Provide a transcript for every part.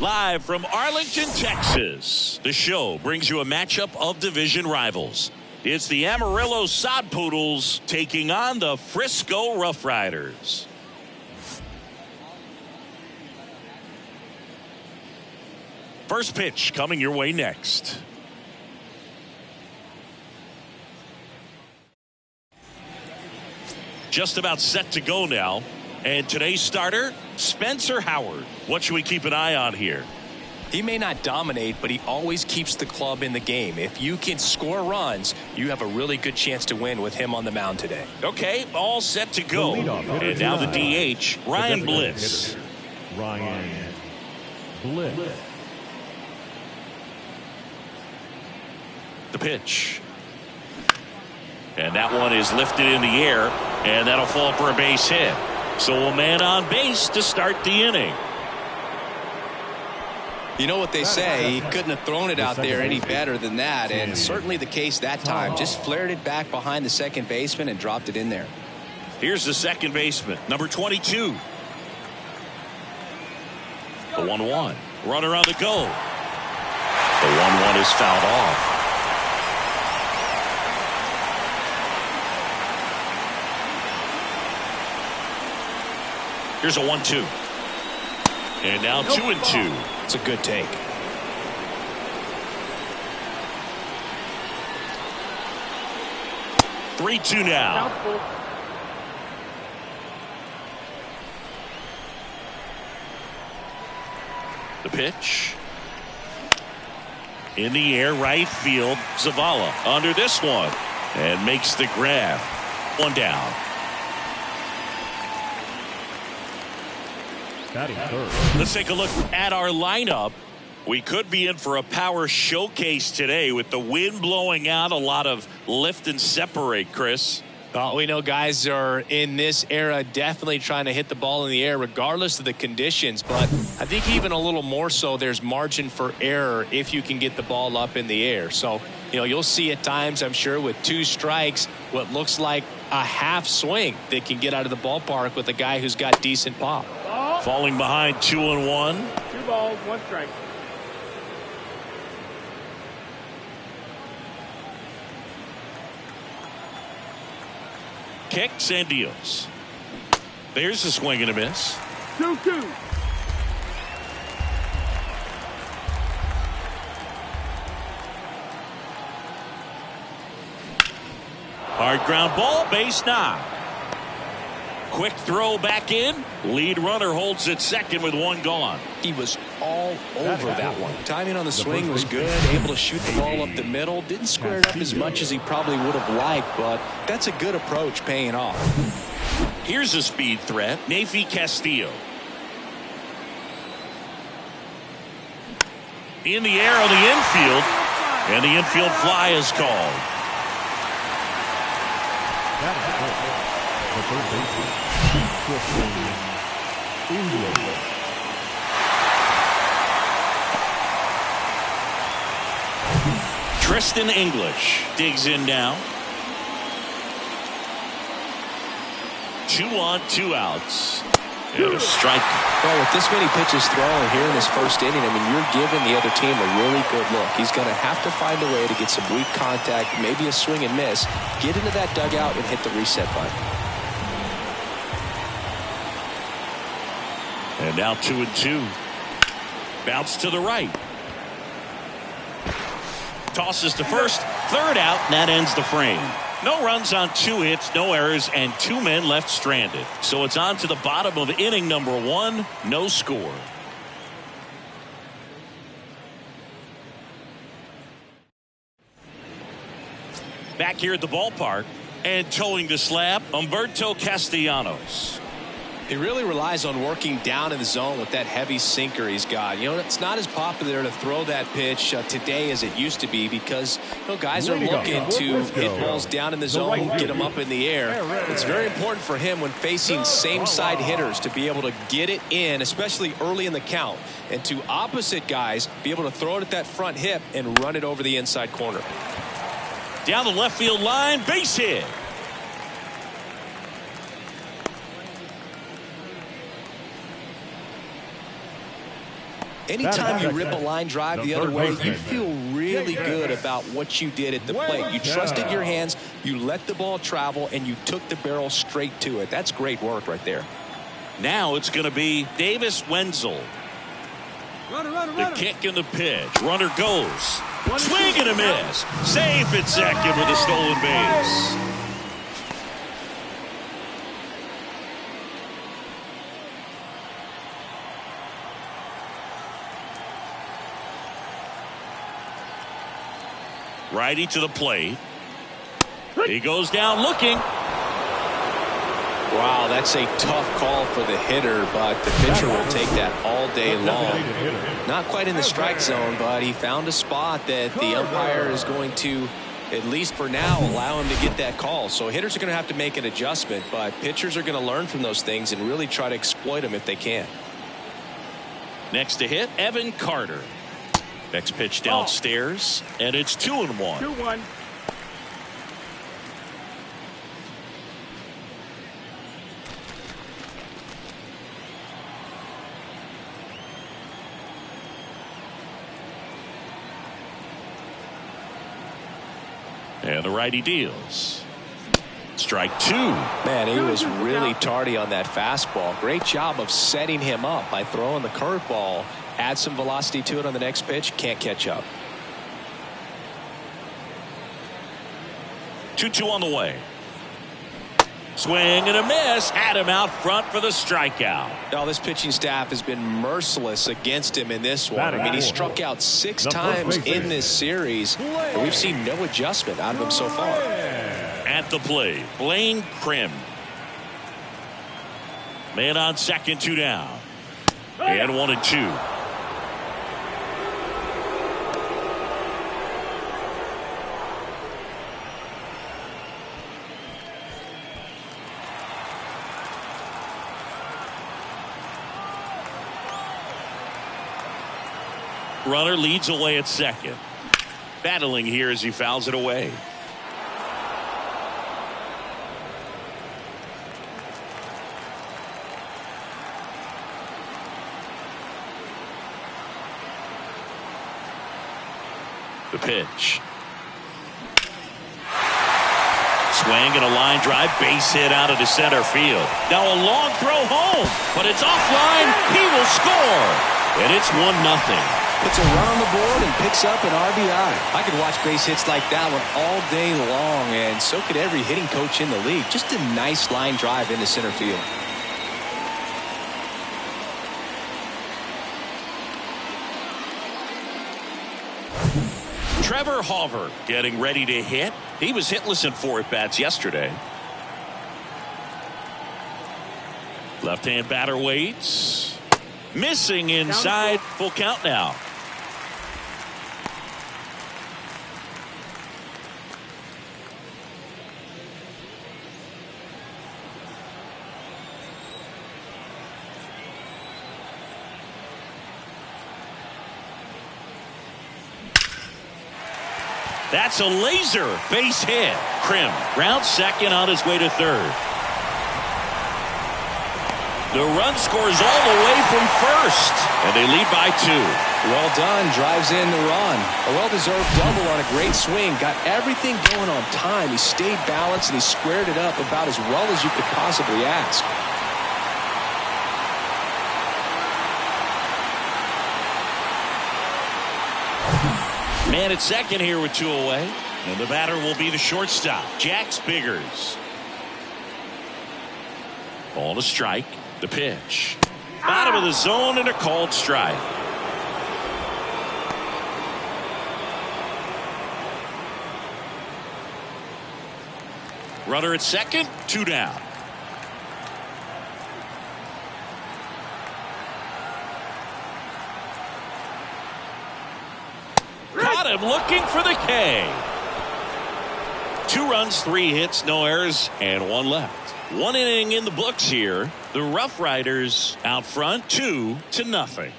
Live from Arlington, Texas, the show brings you a matchup of division rivals. It's the Amarillo Sod Poodles taking on the Frisco Roughriders. First pitch coming your way next. Just about set to go now. And today's starter, Spencer Howard. What should we keep an eye on here? He may not dominate, but he always keeps the club in the game. If you can score runs, you have a really good chance to win with him on the mound today. Okay, all set to go. And now the DH, Ryan Bliss. Ryan Bliss. The pitch. And that one is lifted in the air, and that'll fall for a base hit. So a man on base to start the inning. You know what they say, he couldn't have thrown it out there any better than that, and certainly the case that time. Just flared it back behind the second baseman and dropped it in there. Here's the second baseman, number 22. The 1-1. Runner on the go. The 1-1 is fouled off. Here's a 1-2. And now 2-2. It's a good take. Three, 2 now. The pitch. In the air, right field. Zavala under this one. And makes the grab. One down. Let's take a look at our lineup. We could be in for a power showcase today with the wind blowing out, a lot of lift and separate, Chris. Well, we know guys are in this era definitely trying to hit the ball in the air regardless of the conditions, but I think even a little more so there's margin for error if you can get the ball up in the air. So, you know, you'll see at times, I'm sure, with 2 strikes, what looks like a half swing that can get out of the ballpark with a guy who's got decent pop. Falling behind 2-1. 2 balls, 1 strike. Kicks and deals. There's a swing and a miss. 2-2. Hard ground ball, base knock. Quick throw back in. Lead runner holds at second with 1 gone. He was all over that one. Timing on the swing was good, able to shoot the ball up the middle. Didn't square it up as much as he probably would have liked, but that's a good approach paying off. Here's a speed threat, Nafi Castillo. In the air on the infield, and the infield fly is called. The third baseman, Tristan English digs in now. 2 on, 2 outs. And a strike. Well, with this many pitches thrown here in this first inning, I mean, you're giving the other team a really good look. He's going to have to find a way to get some weak contact, maybe a swing and miss, get into that dugout and hit the reset button. And now 2-2. Bounce to the right. Tosses to first. Third out. And that ends the frame. No runs on 2 hits, no errors, and 2 men left stranded. So it's on to the bottom of inning number 1. No score. Back here at the ballpark and towing the slab, Humberto Castellanos. He really relies on working down in the zone with that heavy sinker he's got. You know, it's not as popular to throw that pitch today as it used to be because, you know, guys are looking to hit balls down in the zone, get them up in the air. It's very important for him when facing same side hitters to be able to get it in, especially early in the count, and to opposite guys be able to throw it at that front hip and run it over the inside corner. Down the left field line, base hit. Anytime you rip a line drive the other way, you feel really good about what you did at the plate. You trusted your hands, you let the ball travel, and you took the barrel straight to it. That's great work right there. Now it's going to be Davis Wenzel. The kick and the pitch. Runner goes. Swing and a miss. Safe at second with a stolen base. Righty to the plate. He goes down looking. Wow, that's a tough call for the hitter, but the pitcher will take that all day long. Not quite in the strike zone, but he found a spot that the umpire is going to, at least for now, allow him to get that call. So hitters are going to have to make an adjustment, but pitchers are going to learn from those things and really try to exploit them if they can. Next to hit, Evan Carter. Next pitch downstairs, and it's 2-1. 2-1. And the righty deals. Strike 2. Man, he was really tardy on that fastball. Great job of setting him up by throwing the curveball. Add some velocity to it on the next pitch. Can't catch up. 2-2 on the way. Swing and a miss. Had him out front for the strikeout. Now, this pitching staff has been merciless against him in this one. I mean, he struck out 6 times in this series, and we've seen no adjustment out of him so far. At the plate, Blaine Krim. Man on second, 2 down. And 1-2. Runner leads away at second. Battling here as he fouls it away. The pitch. Swing and a line drive, base hit out of the center field. Now a long throw home, but it's offline. He will score, and it's 1-0. Puts a run on the board and picks up an RBI. I could watch base hits like that one all day long, and so could every hitting coach in the league. Just a nice line drive into center field. Trevor Hauver getting ready to hit. He was hitless in 4 at-bats yesterday. Left-hand batter waits. Missing inside. Full count now. That's a laser base hit. Krim rounds second on his way to third. The run scores all the way from first, and they lead by 2. Well done. Drives in the run. A well-deserved double on a great swing. Got everything going on time. He stayed balanced, and he squared it up about as well as you could possibly ask. Man at second here with 2 away. And the batter will be the shortstop, Jax Biggers. Ball to strike. The pitch. Bottom of the zone and a called strike. Runner at second, 2 down. Caught him looking for the K. 2 runs, 3 hits, no errors, and 1 left. 1 inning in the books here. The Roughriders out front 2-0.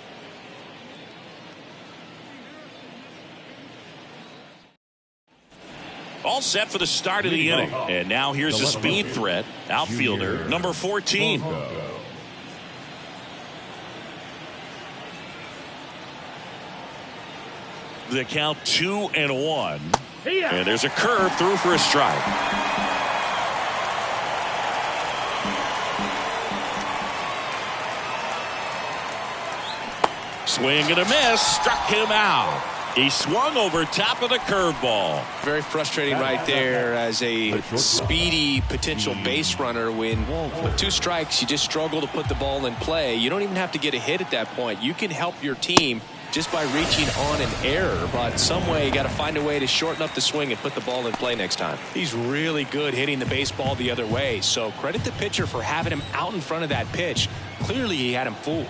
All set for the start of the inning. And now here's the speed threat. Outfielder number 14. The count 2-1. And there's a curve through for a strike. Swing and a miss. Struck him out. He swung over top of the curveball. Very frustrating right there as a speedy potential base runner when with 2 strikes you just struggle to put the ball in play. You don't even have to get a hit at that point. You can help your team just by reaching on an error, but some way you got to find a way to shorten up the swing and put the ball in play next time. He's really good hitting the baseball the other way, so credit the pitcher for having him out in front of that pitch. Clearly he had him fooled.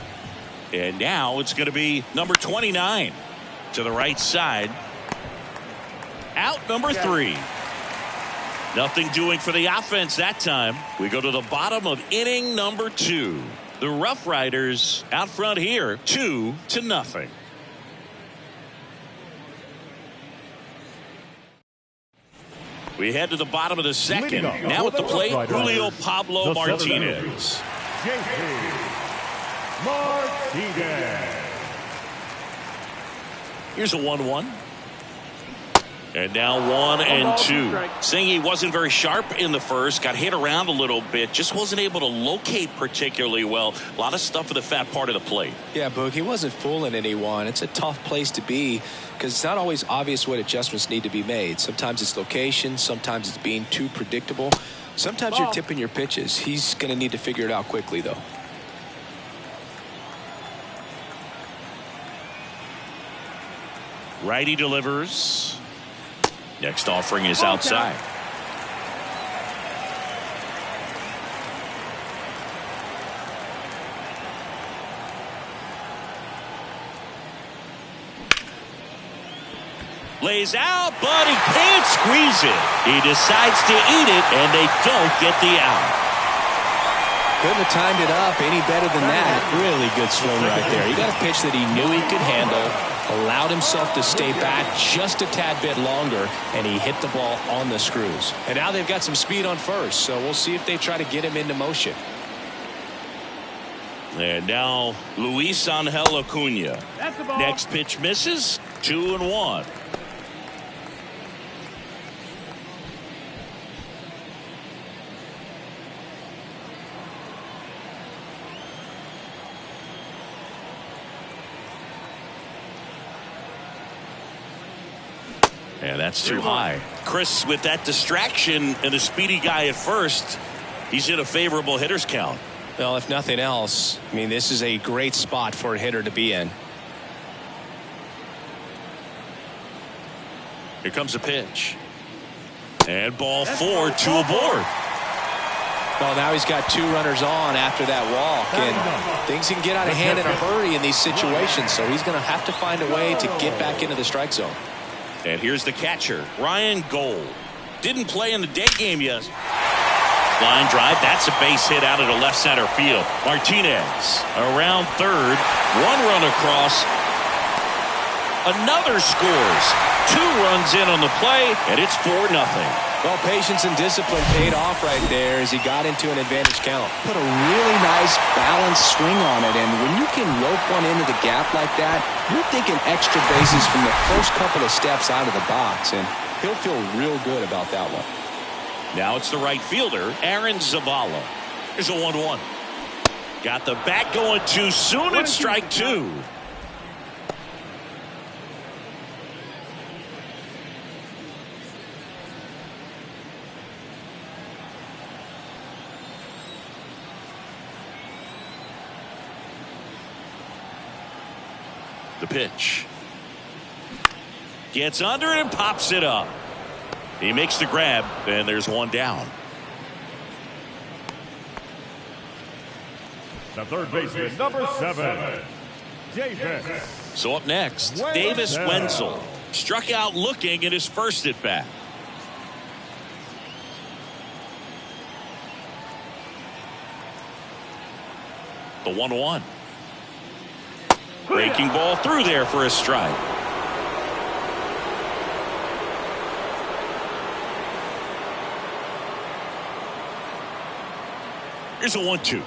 And now it's going to be number 29 to the right side. Out number 3. Nothing doing for the offense that time. We go to the bottom of inning number 2. The Roughriders out front here 2-0. We head to the bottom of the second. Now at the plate, Julio Pablo Martinez. Martinez. Here's a 1-1. And now 1-2. Saying he wasn't very sharp in the first, got hit around a little bit, just wasn't able to locate particularly well. A lot of stuff for the fat part of the plate. Yeah, Boog, he wasn't fooling anyone. It's a tough place to be because it's not always obvious what adjustments need to be made. Sometimes it's location, sometimes it's being too predictable. Sometimes you're tipping your pitches. He's going to need to figure it out quickly, though. Righty delivers. Next offering is outside. Lays out, but he can't squeeze it. He decides to eat it, and they don't get the out. Couldn't have timed it up any better than that. Really good swing right there. He got a pitch that he knew he could handle, allowed himself to stay back just a tad bit longer, and he hit the ball on the screws. And now they've got some speed on first, so we'll see if they try to get him into motion. And now Luis Angel Acuna. Next pitch misses. 2-1. And that's too high. Chris, with that distraction and a speedy guy at first, he's in a favorable hitter's count. Well, if nothing else, I mean, this is a great spot for a hitter to be in. Here comes a pitch. And ball 4, 2 aboard. Well, now he's got 2 runners on after that walk, and things can get out of hand in a hurry in these situations, so he's going to have to find a way to get back into the strike zone. And here's the catcher, Ryan Gold. Didn't play in the day game yet. Line drive, that's a base hit out of the left center field. Martinez around third, 1 run across. Another scores. 2 runs in on the play, and it's 4-0. Well, patience and discipline paid off right there as he got into an advantage count. Put a really nice balanced swing on it, and when you can rope one into the gap like that, you're thinking extra bases from the first couple of steps out of the box, and he'll feel real good about that one. Now it's the right fielder, Aaron Zavala. Here's a 1-1. Got the bat going too soon at strike 2. The pitch. Gets under it and pops it up. He makes the grab, and there's 1 down. The third baseman, number 7, Davis. So up next, Davis Wenzel. Struck out looking in his first at bat. The 1-1. Breaking ball through there for a strike. Here's a 1-2.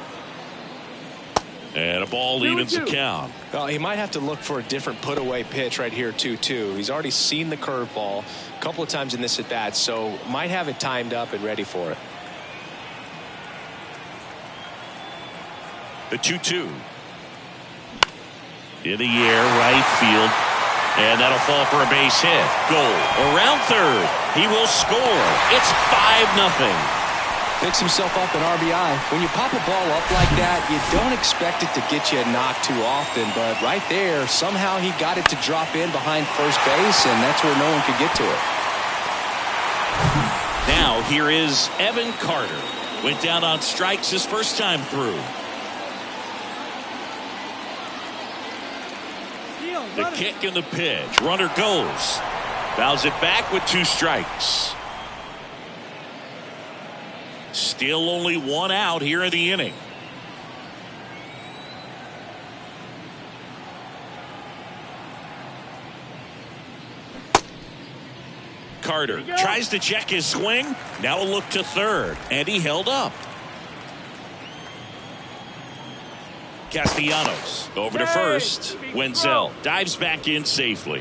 And a ball evens the count. Well, he might have to look for a different put-away pitch right here, 2-2. He's already seen the curveball a couple of times in this at-bat, so might have it timed up and ready for it. The 2-2. In the air, right field. And that'll fall for a base hit. Goal. Around third. He will score. It's 5-0. Picks himself up an RBI. When you pop a ball up like that, you don't expect it to get you a knock too often. But right there, somehow he got it to drop in behind first base, and that's where no one could get to it. Now here is Evan Carter. Went down on strikes his first time through. The kick and the pitch. Runner goes. Fouls it back with 2 strikes. Still only 1 out here in the inning. Carter tries to check his swing. Now a look to third. And he held up. Castellanos over to first. Wenzel dives back in safely.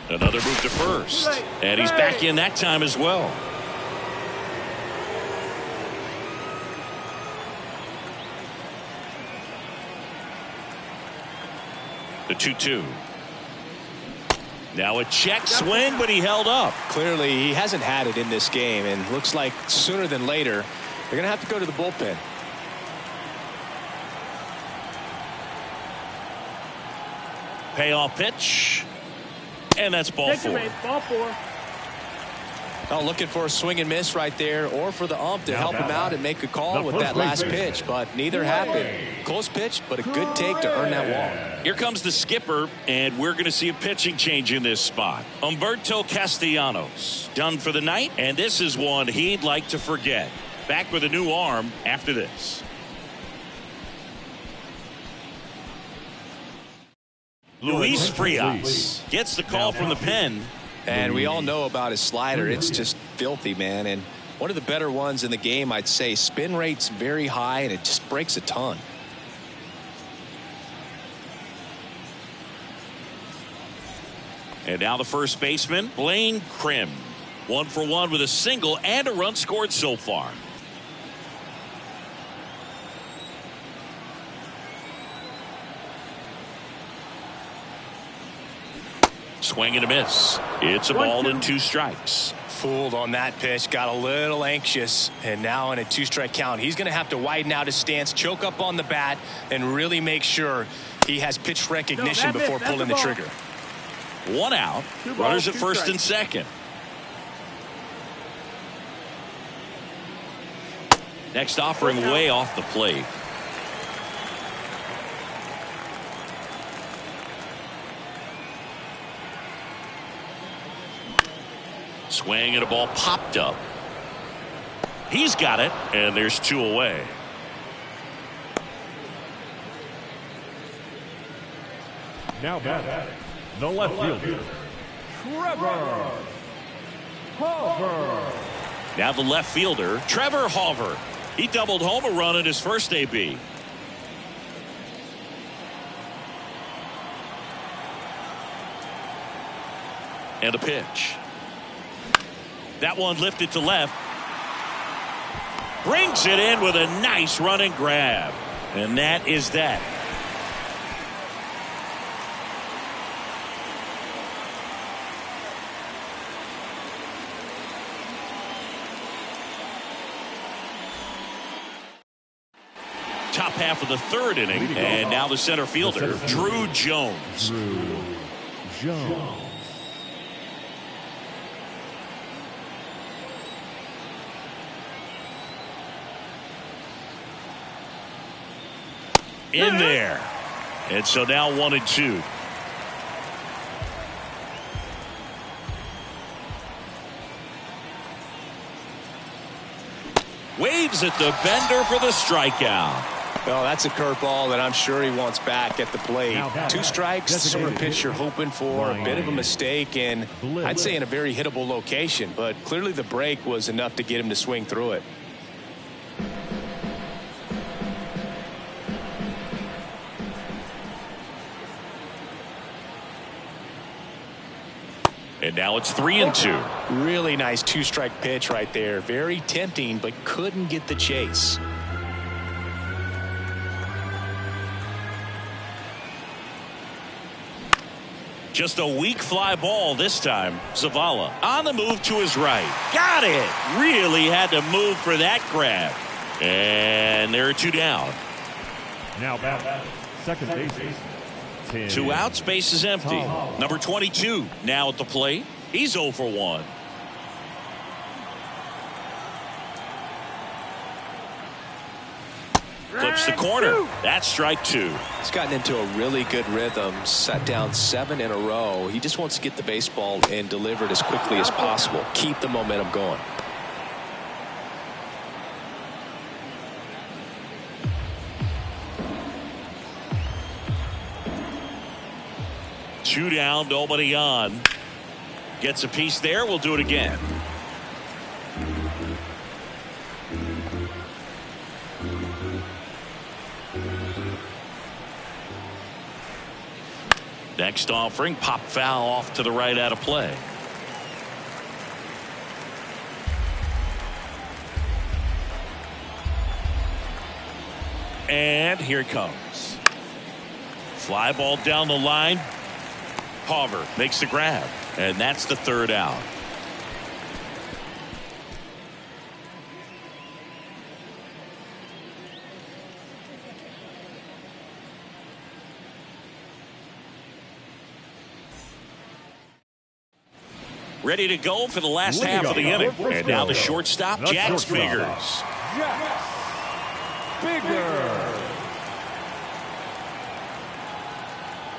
Another move to first. And he's back in that time as well. The 2-2. Now a check swing, but he held up. Clearly, he hasn't had it in this game, and looks like sooner than later, they're going to have to go to the bullpen. Payoff pitch. And that's ball 4. Ball 4. Oh, looking for a swing and miss right there, or for the ump to help him out and make a call with that last pitch, but neither happened. Close pitch, but a good take to earn that walk. Here comes the skipper, and we're going to see a pitching change in this spot. Humberto Castellanos done for the night, and this is one he'd like to forget. Back with a new arm after this. Luis Frias gets the call from the pen. And we all know about his slider. It's just filthy, man. And one of the better ones in the game, I'd say. Spin rate's very high, and it just breaks a ton. And now the first baseman, Blaine Krim. 1 for 1 with a single and a run scored so far. Swing and a miss. It's a ball and 2 strikes. Fooled on that pitch, got a little anxious, and now in a 2-strike count, he's going to have to widen out his stance, choke up on the bat, and really make sure he has pitch recognition before pulling the trigger. 1 out. Runners at first and second. Next offering way off the plate. Swing and a ball popped up. He's got it, and there's 2 away. Now batting, the left fielder, Trevor Hoover. Now the left fielder, Trevor Hoover. He doubled home a run in his first AB. And a pitch. That one lifted to left. Brings it in with a nice running grab. And that is that. Top half of the 3rd inning. And now the center fielder, Drew Jones. In there. And so now 1 and 2. Waves at the bender for the strikeout. Well, that's a curveball that I'm sure he wants back at the plate. 2 strikes, sort of pitch you're hoping for, a bit of a mistake, and I'd say in a very hittable location, but clearly the break was enough to get him to swing through it. And now it's 3-2. Really nice 2-strike pitch right there. Very tempting, but couldn't get the chase. Just a weak fly ball this time. Zavala on the move to his right. Got it. Really had to move for that grab. And there are 2 down. Now back, second baseman. 2 outs, base is empty. Number 22 now at the plate. He's 0 for 1. Flips the corner. That's strike 2. He's gotten into a really good rhythm. Set down 7 in a row. He just wants to get the baseball and deliver it as quickly as possible. Keep the momentum going. Two down, nobody on. Gets a piece there. We'll do it again. Next offering, pop foul off to the right out of play. And here it comes. Fly ball down the line. Hauver makes the grab, and that's the 3rd out. Ready to go for the last half of the inning. And now the shortstop, Jax Biggers.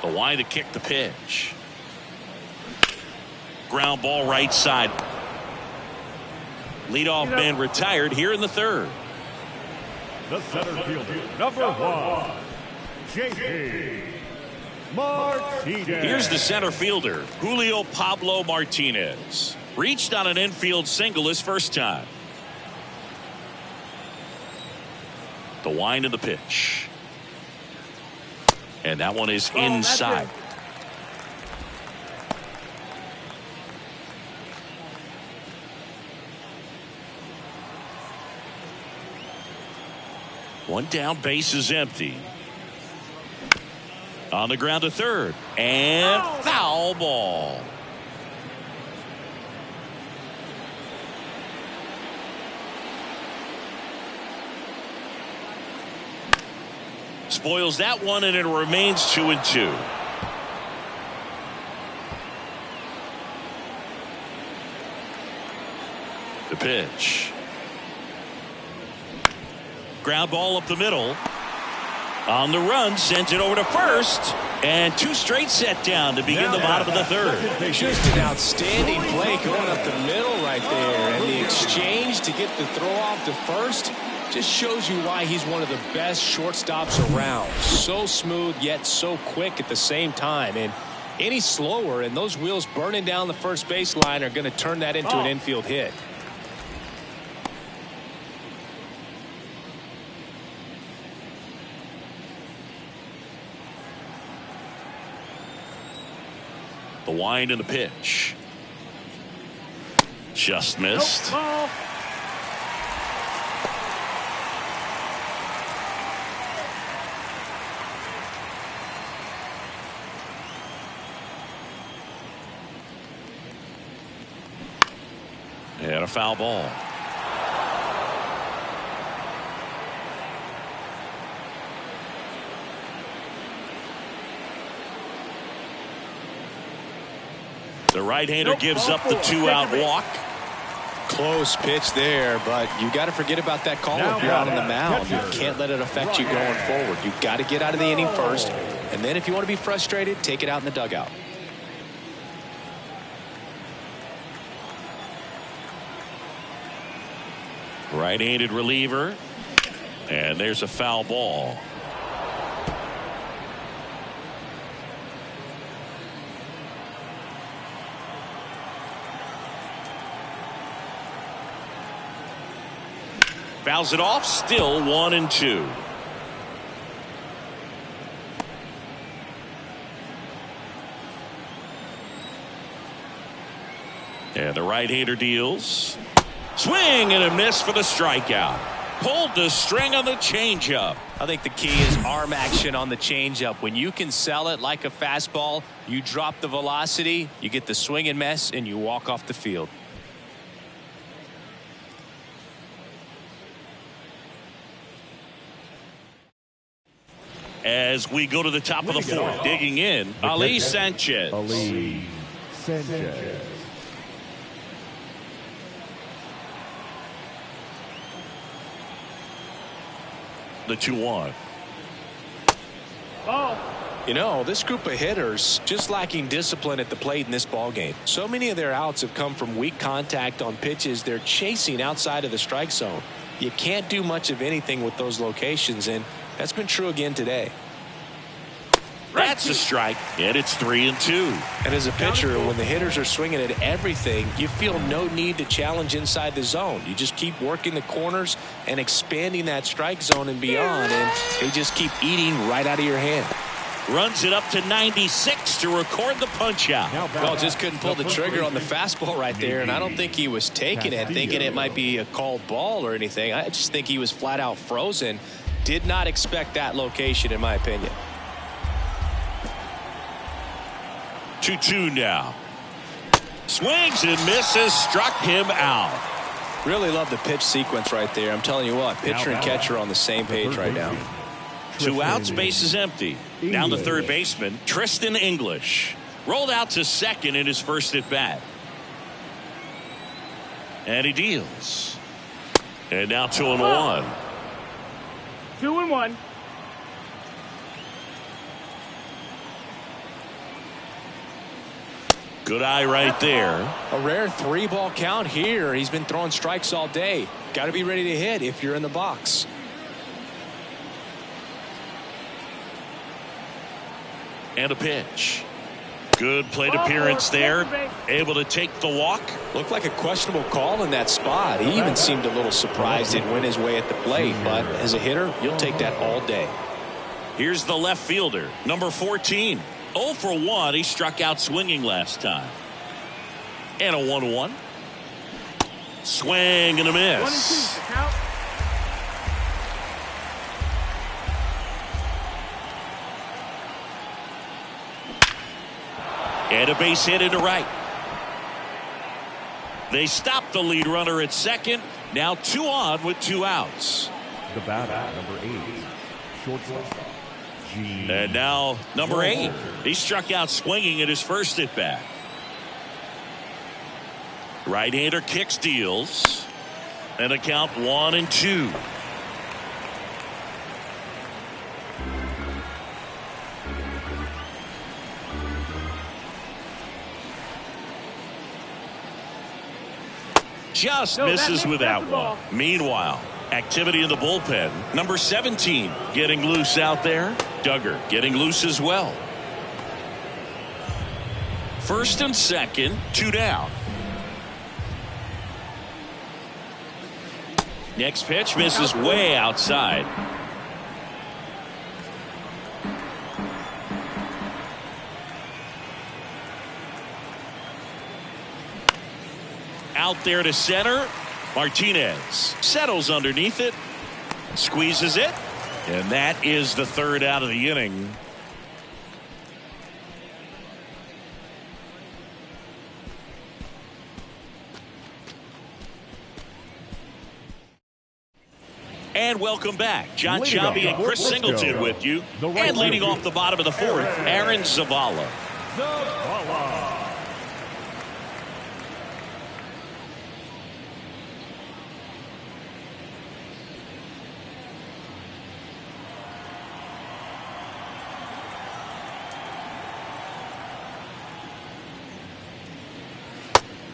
The wind to kick the pitch. Ground ball right side. Leadoff man retired here in the 3rd. The center fielder, number 1, J.P. Martinez. Here's the center fielder, Julio Pablo Martinez. Reached on an infield single his first time. The wind of the pitch. And that one is inside. One down, base is empty. On the ground to 3rd. And foul ball. Spoils that one, and it remains 2-2. The pitch. Ground ball up the middle. On the run, sends it over to first. And 2 straight set down to begin the bottom of the 3rd. Just an outstanding play going up the middle right there. And the exchange to get the throw off to first just shows you why he's one of the best shortstops around. So smooth, yet so quick at the same time. And any slower, and those wheels burning down the first baseline are going to turn that into an infield hit. The wind and the pitch. Just missed. And a foul ball. The right-hander gives up the 2-out walk. Close pitch there, but you got to forget about that call if you're out on the mound. You can't let it affect you going forward. You've got to get out of the inning first, and then if you want to be frustrated, take it out in the dugout. Right-handed reliever. And there's a foul ball. Fouls it off. Still 1-2. And the right-hander deals. Swing and a miss for the strikeout. Pulled the string on the changeup. I think the key is arm action on the changeup. When you can sell it like a fastball, you drop the velocity, you get the swing and miss, and you walk off the field. As we go to the top of the fourth, digging in, Ali Sanchez. Ali Sanchez. The 2-1. Ball. You know, this group of hitters just lacking discipline at the plate in this ball game. So many of their outs have come from weak contact on pitches they're chasing outside of the strike zone. You can't do much of anything with those locations, and that's been true again today. That's a strike, and it's 3-2. And as a pitcher, when the hitters are swinging at everything, you feel no need to challenge inside the zone. You just keep working the corners and expanding that strike zone and beyond, and they just keep eating right out of your hand. Runs it up to 96 to record the punch out. Well, just couldn't pull the trigger on the fastball right there, and I don't think he was taking it thinking it might be a called ball or anything. I just think he was flat out frozen. Did not expect that location, in my opinion. 2-2 now. Swings and misses, struck him out. Really love the pitch sequence right there. I'm telling you what, pitcher and catcher are on the same page right now. 2 outs, base is empty. Down to third baseman, Tristan English. Rolled out to second in his first at bat. And he deals. And now 2-1. 2-1. Good eye right there. A rare 3-ball count here. He's been throwing strikes all day. Got to be ready to hit if you're in the box. And a pitch. Good plate appearance there. Able to take the walk. Looked like a questionable call in that spot. He even seemed a little surprised it went his way at the plate. But as a hitter, you'll take that all day. Here's the left fielder, number 14. 0 for 1. He struck out swinging last time. And a 1-1. Swing and a miss. 1-2. Count. And a base hit into right. They stop the lead runner at second. Now 2 on with 2 outs. The batter, number 8, shortstop. And now number 8. He struck out swinging at his first at bat. Right-hander kicks, deals. And a count 1-2. Just misses with that one. Meanwhile, activity in the bullpen. Number 17 getting loose out there. Duggar getting loose as well. First and second, 2 down. Next pitch misses way outside. Out there to center. Martinez settles underneath it, squeezes it, and that is the 3rd out of the inning. And welcome back. John Chabi and Chris Singleton with you. And leading off the bottom of the 4th, Aaron Zavala.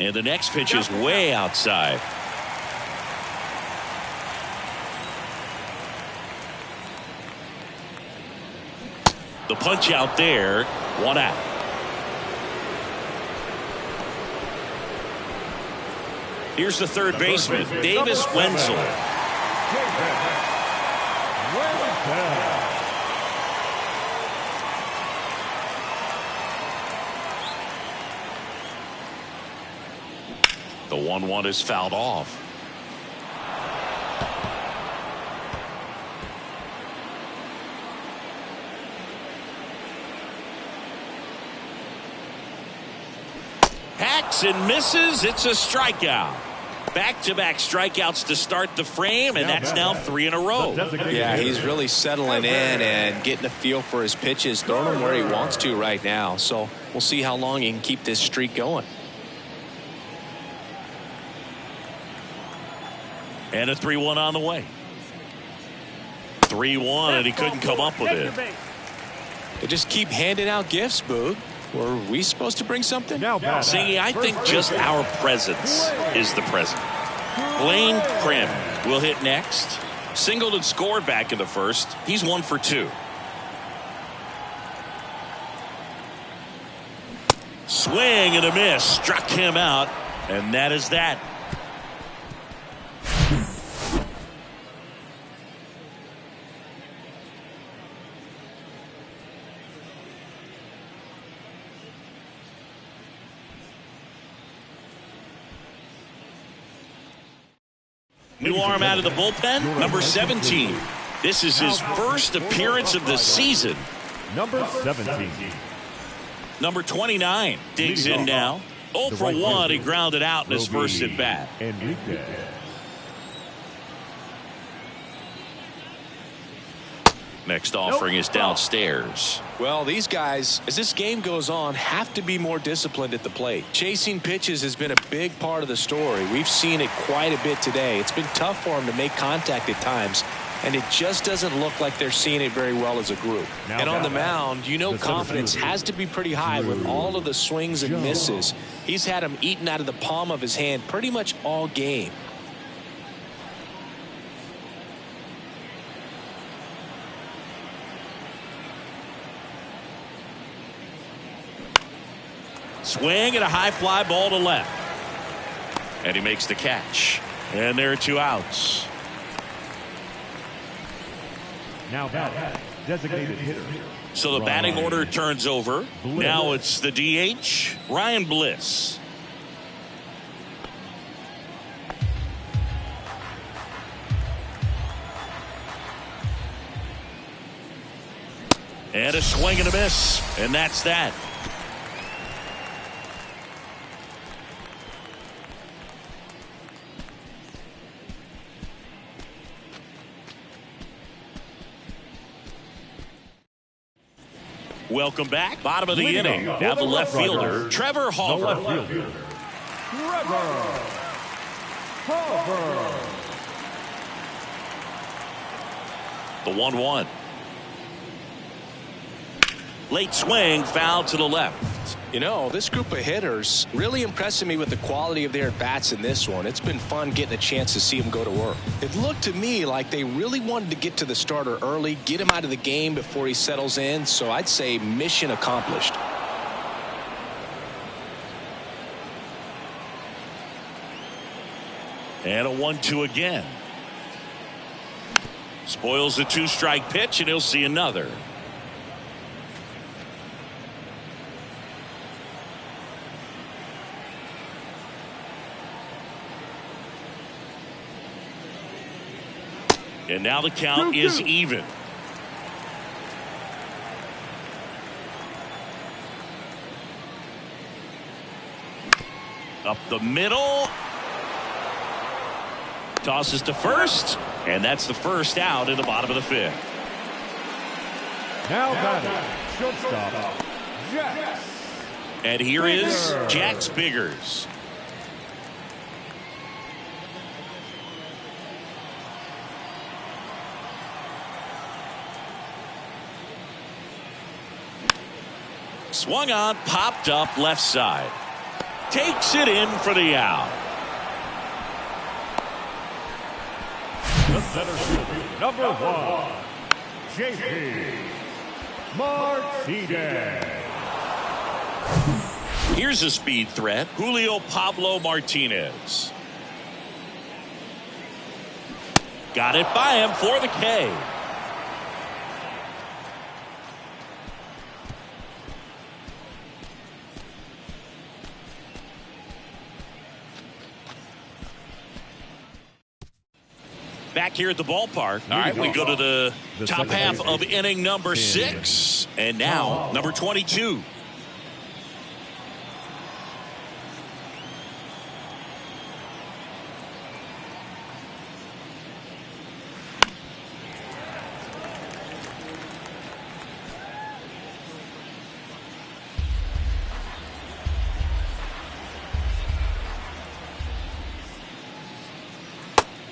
And the next pitch is way outside. The punch out there, 1 out. Here's the third baseman, Davis Wenzel. The 1-1 is fouled off. Hacks and misses. It's a strikeout. Back-to-back strikeouts to start the frame, and that's now 3 in a row. Yeah, he's really settling in and getting a feel for his pitches, throwing them where he wants to right now. So we'll see how long he can keep this streak going. And a 3-1 on the way. 3-1, and he couldn't come up with it. They just keep handing out gifts, Boog. Were we supposed to bring something? See, I think just our presence is the present. Blaine Prim will hit next. Singleton scored back in the first. He's 1 for 2. Swing and a miss. Struck him out, and that is that. New arm out of the bullpen, number 17. This is his first appearance of the season. Number 17. Number 29 digs in now. 0 for 1. He grounded out in his first at bat. Next offering is downstairs. Well, these guys, as this game goes on, have to be more disciplined at the plate. Chasing pitches has been a big part of the story. We've seen it quite a bit today. It's been tough for them to make contact at times, and it just doesn't look like they're seeing it very well as a group. And on the mound, you know confidence has to be pretty high with all of the swings and misses. He's had them eaten out of the palm of his hand pretty much all game. Swing and a high fly ball to left. And he makes the catch. And there are 2 outs. Now batting, designated hitter. So the batting order turns over. Now it's the DH, Ryan Bliss. And a swing and a miss. And that's that. Welcome back. Bottom of the inning. Now the left fielder, Trevor Hauver. The 1-1. Late swing, foul to the left. You know, this group of hitters really impressing me with the quality of their at-bats in this one. It's been fun getting a chance to see them go to work. It looked to me like they really wanted to get to the starter early, get him out of the game before he settles in, so I'd say mission accomplished. And a 1-2 again. Spoils the 2-strike pitch, and he'll see another. And now the count is even. Up the middle. Tosses to first. And that's the first out in the bottom of the 5th. Now batting, shortstop, Jax. And here is Jax Biggers. Swung on, popped up left side. Takes it in for the out. The center fielder, number 1, JP. Martinez. Here's a speed threat, Julio Pablo Martinez. Got it by him for the K. Back here at the ballpark. All right, we go to the top half of inning number 6. And now, number 22.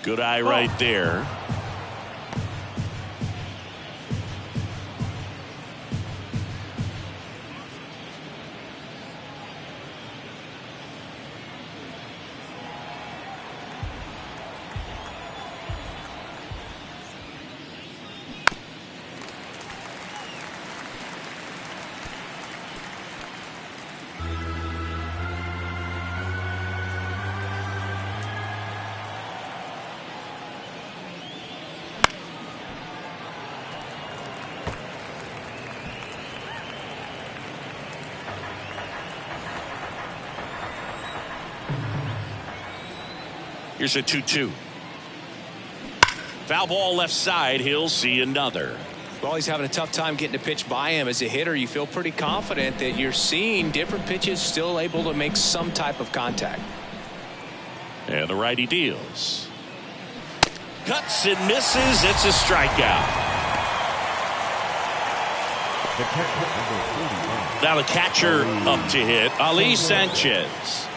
Good eye right there. Here's a 2-2. Foul ball left side. He'll see another. Well, he's having a tough time getting a pitch by him. As a hitter, you feel pretty confident that you're seeing different pitches still able to make some type of contact. And the righty deals. Cuts and misses. It's a strikeout. Now the catcher up to hit, Ali Sanchez.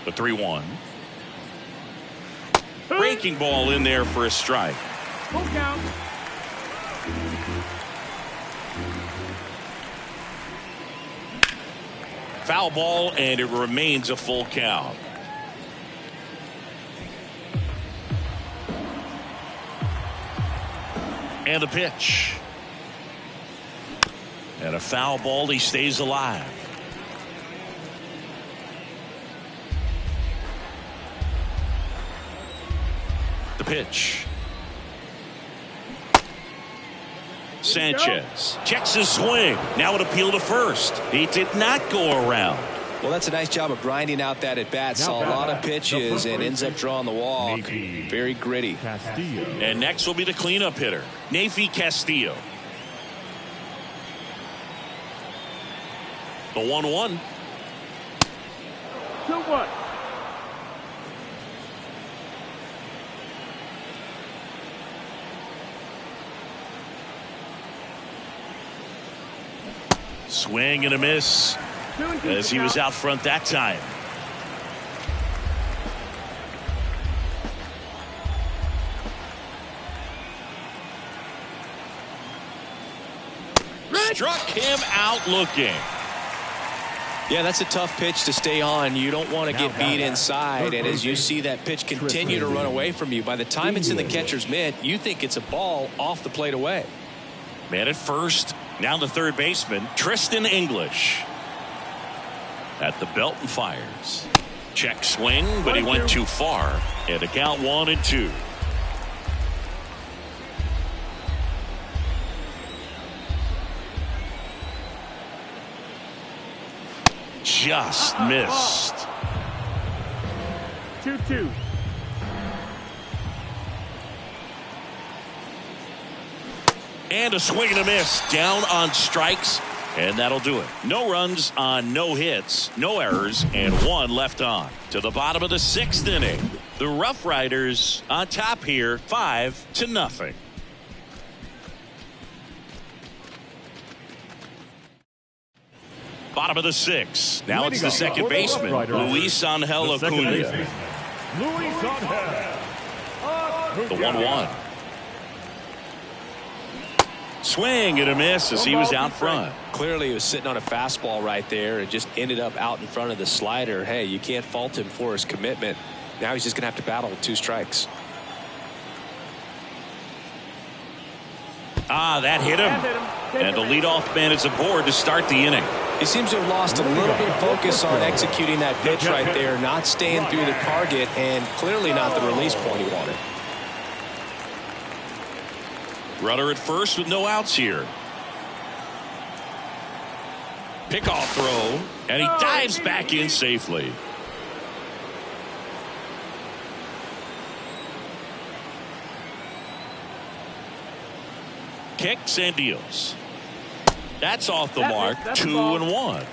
The 3-1. Breaking ball in there for a strike. Full count. Foul ball, and it remains a full count. And the pitch. And a foul ball. He stays alive. The pitch. Sanchez checks his swing. Now an appeal to first. He did not go around. Well, that's a nice job of grinding out that at bat. Saw a lot of pitches and ends up drawing the walk. Very gritty. And next will be the cleanup hitter, Neifi Castillo. The 1-1. 2-1. Swing and a miss as he was out front that time. Struck him out looking. Yeah, that's a tough pitch to stay on. You don't want to get beat inside, and as you see that pitch continue to run away from you, by the time it's in the catcher's mitt, you think it's a ball off the plate away. Man at first, now the third baseman, Tristan English. At the belt and fires. Check swing, but he went too far. And a count 1-2. Just missed. 2-2. And a swing and a miss. Down on strikes. And that'll do it. No runs on no hits, no errors, and 1 left on. To the bottom of the 6th inning. The Roughriders on top here, 5-0. Bottom of the 6th. Now it's the second baseman, Luis Angel Acuna. Luis Angel. The 1-1. Swing and a miss as he was out front. Clearly he was sitting on a fastball right there and just ended up out in front of the slider. Hey, you can't fault him for his commitment. Now he's just going to have to battle with 2 strikes. That hit him. And the leadoff man is aboard to start the inning. He seems to have lost a little bit of focus on executing that pitch right there, not staying through the target, and clearly not the release point he wanted. Runner at first with no outs here. Pickoff throw, and he dives back in safely. Kicks and deals. That's off the mark. 2-1.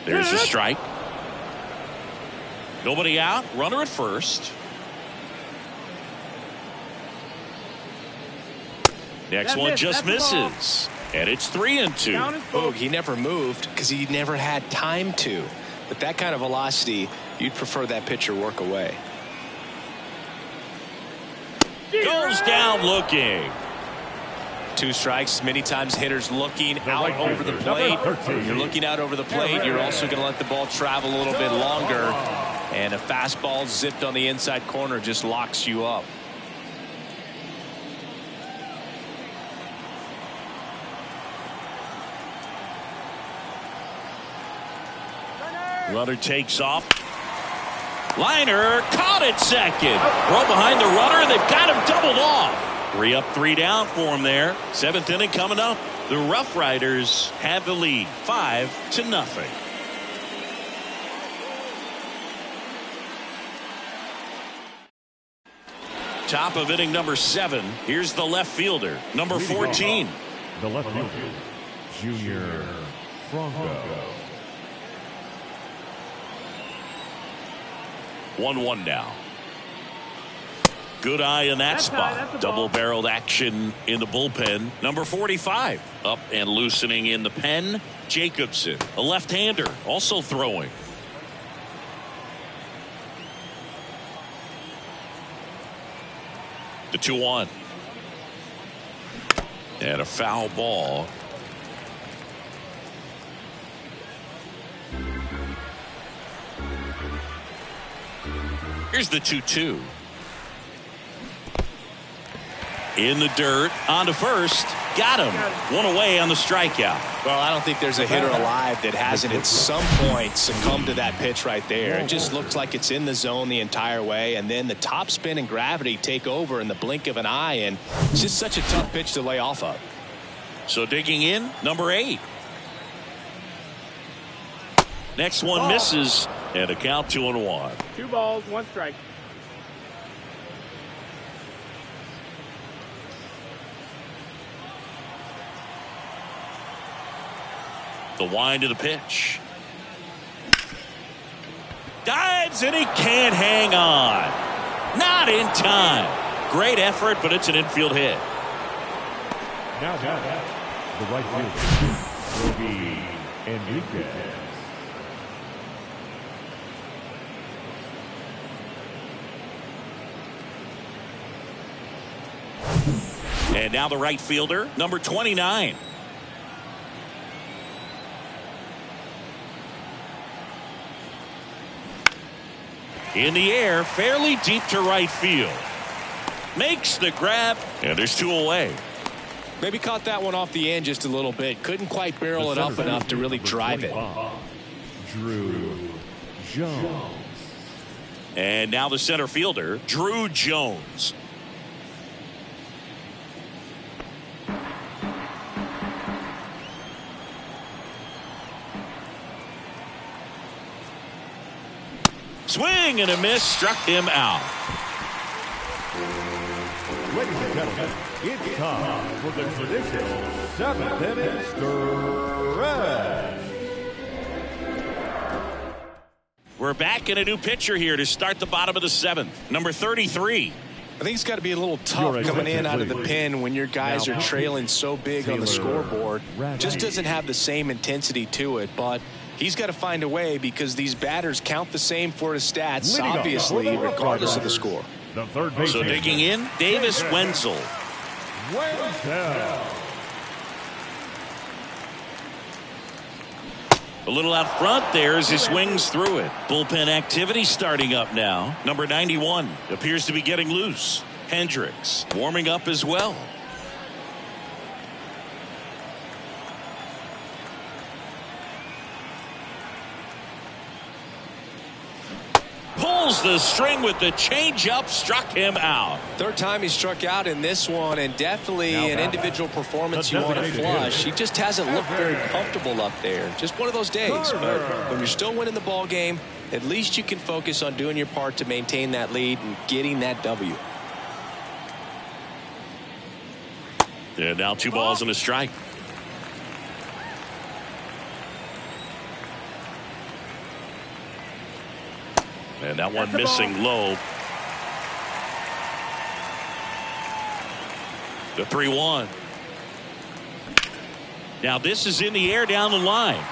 There's a strike. Nobody out. Runner at first. Next one just misses. And it's 3-2. Oh, he never moved because he never had time to. With that kind of velocity, you'd prefer that pitcher work away. Goes down looking. 2 strikes. Many times hitters looking out over the plate. When you're looking out over the plate, you're also going to let the ball travel a little bit longer. And a fastball zipped on the inside corner just locks you up. Runner takes off. Liner caught at second. Throw behind the runner, and they've got him doubled off. 3 up, 3 down for him there. 7th inning coming up. The Roughriders have the lead, 5-0. Top of inning number 7. Here's the left fielder, number 14. The left fielder, Junior Franco. 1-1 now. Good eye in that spot. Double-barreled action in the bullpen. Number 45 up and loosening in the pen. Jacobson, a left-hander, also throwing. The 2-1. And a foul ball. Here's the 2-2. In the dirt, on to first. Got him. 1 away on the strikeout. Well, I don't think there's a hitter alive that hasn't at some point succumbed to that pitch right there. It just looks like it's in the zone the entire way, and then the top spin and gravity take over in the blink of an eye, and it's just such a tough pitch to lay off of. So digging in, number 8. Next one misses, and a count 2-1. 2 balls, 1 strike. The wind of the pitch. Dives, and he can't hang on. Not in time. Great effort, but it's an infield hit. Now, the right fielder will be Enriquez. And now the right fielder, number 29. In the air, fairly deep to right field. Makes the grab, and there's 2 away. Maybe caught that one off the end just a little bit. Couldn't quite barrel it up enough to really drive it. Drew Jones. And now the center fielder, Drew Jones. Swing and a miss, struck him out. Ladies and gentlemen, it's time for the traditional 7th inning stretch. We're back in a new pitcher here to start the bottom of the 7th. Number 33. I think it's got to be a little tough coming in out of the pen when your guys are trailing so big on the scoreboard. Just doesn't have the same intensity to it, but he's got to find a way because these batters count the same for his stats, obviously, regardless of the score. So digging in, Davis Wenzel. A little out front there as he swings through it. Bullpen activity starting up now. Number 91 appears to be getting loose. Hendricks warming up as well. Pulls the string with the changeup, struck him out. Third time he struck out in this one, and definitely an individual performance you want to flush. He just hasn't looked very comfortable up there. Just one of those days. But when you're still winning the ball game, at least you can focus on doing your part to maintain that lead and getting that W. And now 2 balls and a strike. And that one missing low. The 3-1. Now this is in the air down the line.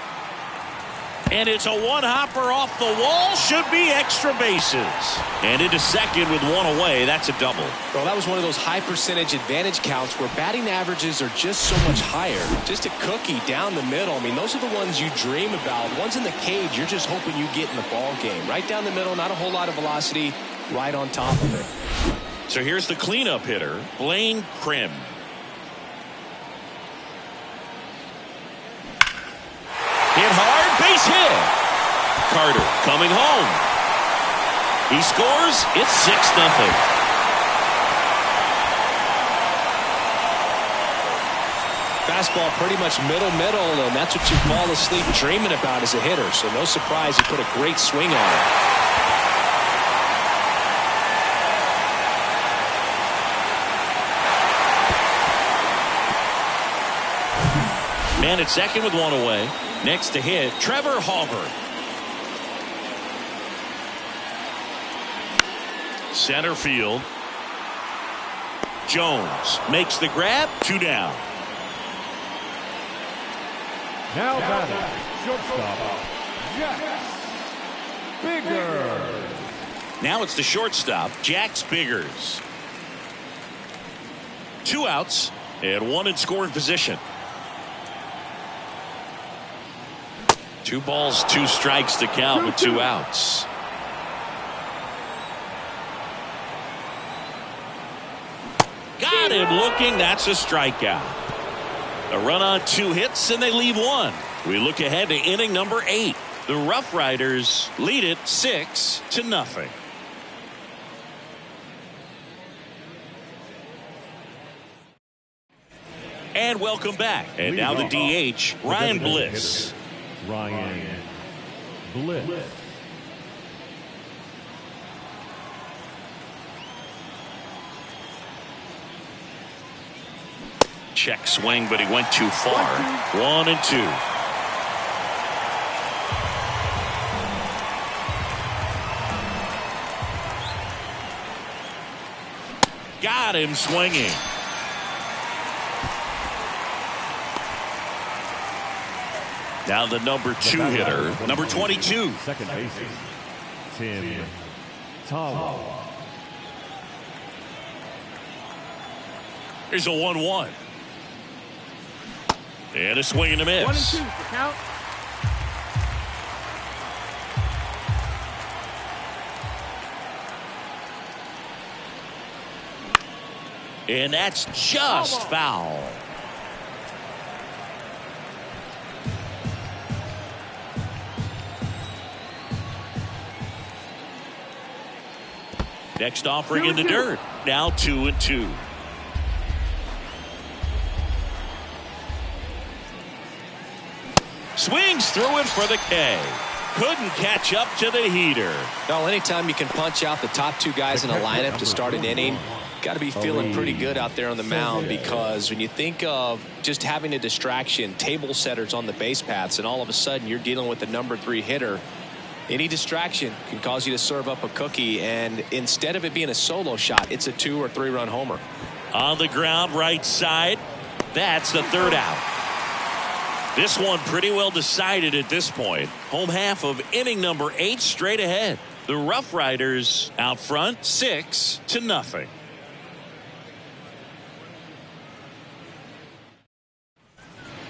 And it's a one-hopper off the wall. Should be extra bases. And into second with 1 away. That's a double. Well, that was one of those high percentage advantage counts where batting averages are just so much higher. Just a cookie down the middle. I mean, those are the ones you dream about. Ones in the cage, you're just hoping you get in the ball game. Right down the middle, not a whole lot of velocity, right on top of it. So here's the cleanup hitter, Blaine Krim. Hit hard, base hit. Carter coming home. He scores. It's 6-0. Fastball pretty much middle, and that's what you fall asleep dreaming about as a hitter. So no surprise he put a great swing on it. Man at second with 1 away. Next to hit, Trevor Hauber. Center field. Jones makes the grab. 2 down. Now batting, shortstop, Jax Biggers. Now it's the shortstop, Jax Biggers. 2 outs and 1 in scoring position. 2 balls, 2 strikes to count with 2 outs. Got him looking. That's a strikeout. A run on 2 hits and they leave 1. We look ahead to inning number 8. The Roughriders lead it 6-0. And welcome back. And now the DH, Ryan Bliss. Ryan Bliss. Check swing, but he went too far. 1-2. Got him swinging. Now the number 2 hitter, number 22. Second baseman, Tim Tala. Here's a 1-1. And a swing and a miss. 1-2 for count. And that's just foul. Next offering in the dirt. Now 2-2. Swings through it for the K. Couldn't catch up to the heater. Well, anytime you can punch out the top 2 guys in a lineup to start an inning, got to be feeling pretty good out there on the mound, because when you think of just having a distraction, table setters on the base paths, and all of a sudden you're dealing with the number 3 hitter, any distraction can cause you to serve up a cookie, and instead of it being a solo shot, it's a 2 or 3 run homer. On the ground, right side. That's the 3rd out. This one pretty well decided at this point. Home half of inning number 8 straight ahead. The Roughriders out front 6-0.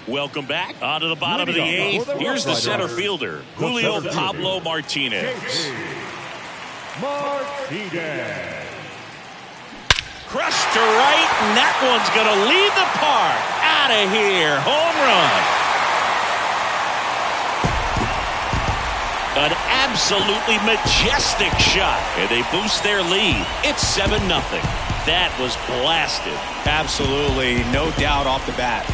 Welcome back. On to the bottom of the eighth. Here's the center fielder, Julio Pablo Martinez. Martinez. Crushed to right, and that one's going to leave the park. Out of here. Home run. An absolutely majestic shot, and they boost their lead. It's 7-0. That was blasted. Absolutely, no doubt off the bat.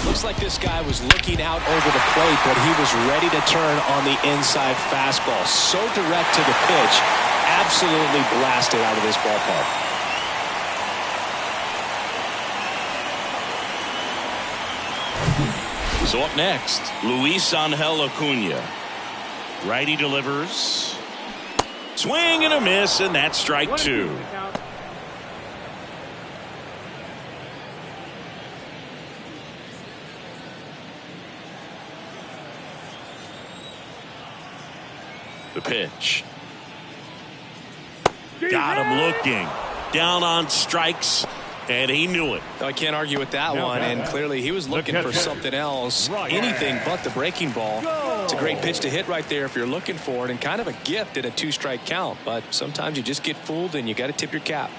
Looks like this guy was looking out over the plate, but he was ready to turn on the inside fastball. So direct to the pitch, absolutely blasted out of this ballpark. So up next, Luis Angel Acuna. Righty delivers. Swing and a miss, and that's strike two. The pitch. Got him looking. Down on strikes, and he knew it. I can't argue with that one, and clearly he was looking for something else. Anything but the breaking ball. It's a great pitch to hit right there if you're looking for it, and kind of a gift at a 2-strike count. But sometimes you just get fooled, and you got to tip your cap.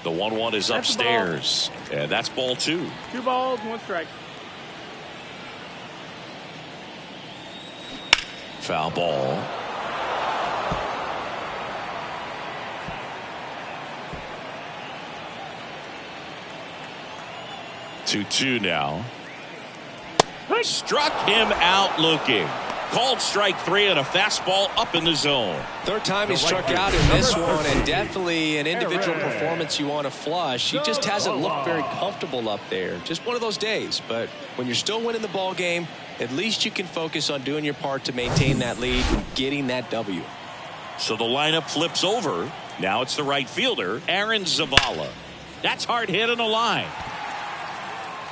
The 1-1 is upstairs, and that's ball two. 2 balls, 1 strike. Foul ball. Two now. Struck him out looking. Called strike three on a fastball up in the zone. Third time he struck out in this one, and definitely an individual performance you want to flush. He just hasn't looked very comfortable up there. Just one of those days. But when you're still winning the ball game, at least you can focus on doing your part to maintain that lead and getting that W. So the lineup flips over. Now it's the right fielder, Aaron Zavala. That's hard hit on the line.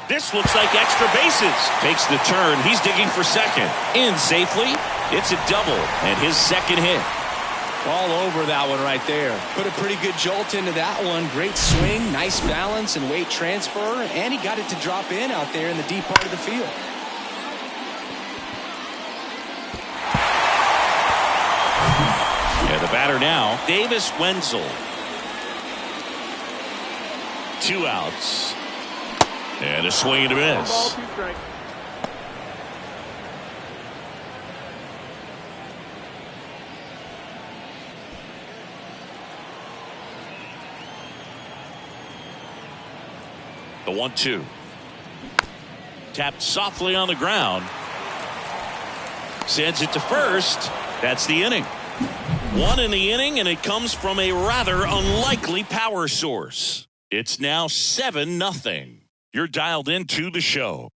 This looks like extra bases. Takes the turn. He's digging for second. In safely. It's a double and his second hit. All over that one right there. Put a pretty good jolt into that one. Great swing, nice balance and weight transfer, and he got it to drop in out there in the deep part of the field. Yeah, the batter now, Davis Wenzel. 2 outs. And a swing and a miss. 1 ball, 2 strikes. The 1-2. Tapped softly on the ground. Sends it to first. That's the inning. 1 in the inning, and it comes from a rather unlikely power source. It's now 7-0. You're dialed into the show.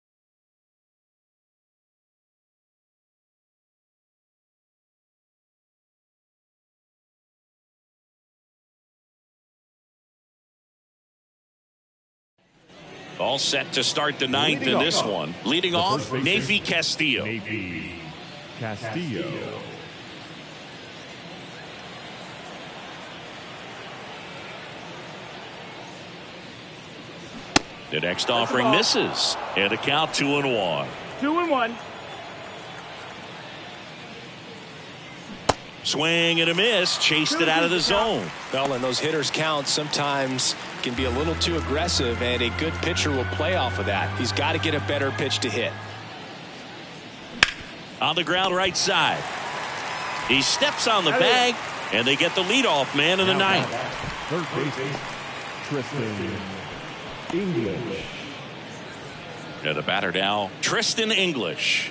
All set to start the ninth in this one. Leading off, Neifi Castillo. Neifi Castillo. The next offering misses. And a count 2-1. 2-1. Swing and a miss. Chased it out of the zone. Well, and those hitters' counts sometimes can be a little too aggressive, and a good pitcher will play off of that. He's got to get a better pitch to hit. On the ground right side. He steps on the bag, and they get the leadoff man in the ninth. Third baseman, Tristan English. And the batter now, Tristan English.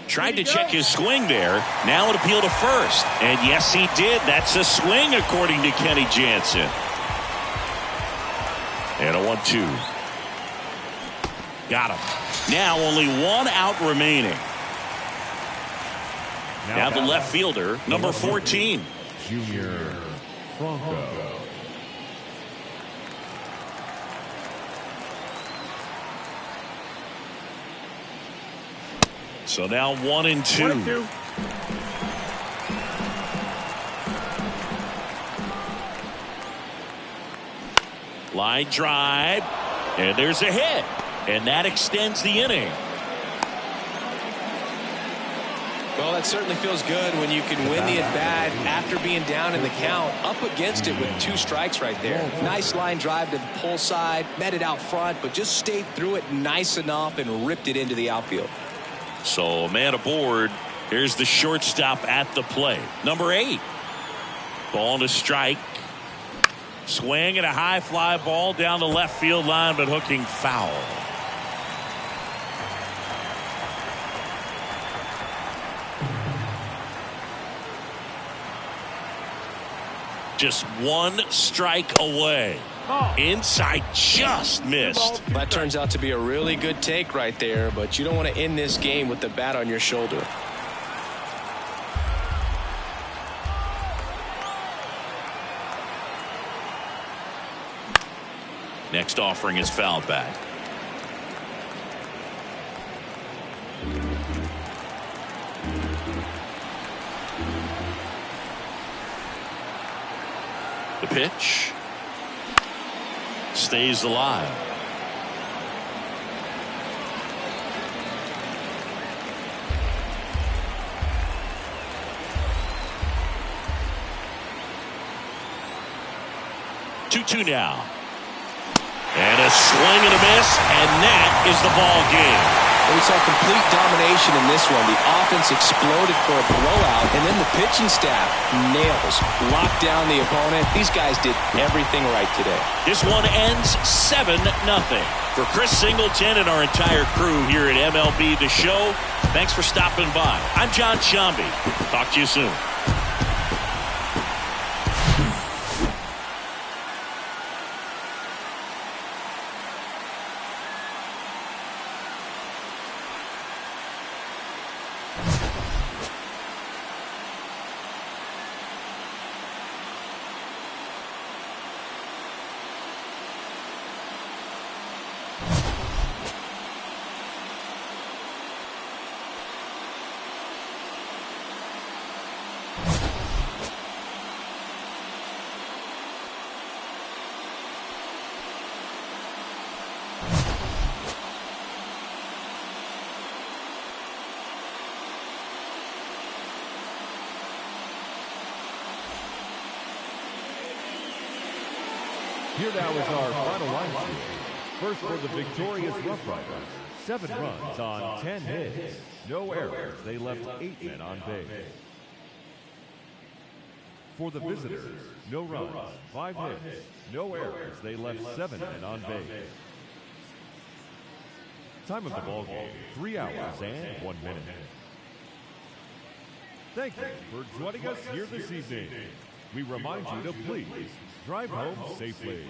Tried to check his swing there. Now it appealed to first. And yes, he did. That's a swing, according to Kenny Jansen. And a 1-2. Got him. Now only 1 out remaining. Now the left fielder, number 14. Junior Franco. So now 1-2. 1-2. Line drive, and there's a hit, and that extends the inning. Well, that certainly feels good when you can win the at-bat after being down in the count, up against it with 2 strikes right there. Nice line drive to the pull side, met it out front, but just stayed through it nice enough and ripped it into the outfield. So a man aboard. Here's the shortstop at the plate, number 8. Ball to strike. Swing and a high fly ball down the left field line, but hooking foul. Just 1 strike away. Inside, just missed. That turns out to be a really good take right there, but you don't want to end this game with the bat on your shoulder. Next offering is fouled back. The pitch stays alive. Two now. And a swing and a miss, and that is the ball game. We saw complete domination in this one. The offense exploded for a blowout, and then the pitching staff nails, locked down the opponent. These guys did everything right today. This one ends 7-0. For Chris Singleton and our entire crew here at MLB The Show, thanks for stopping by. I'm John Shambi. Talk to you soon. Here now is our final line score. First for the victorious Roughriders, 7 runs on 10 hits. No errors. They left 8 men on base. For the visitors, no runs, 5 hits. No errors. They left 7 men on base. Time of the ball game, 3 hours and 1 minute. Thank you for joining us here this evening. We remind you to please drive home safely.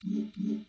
you.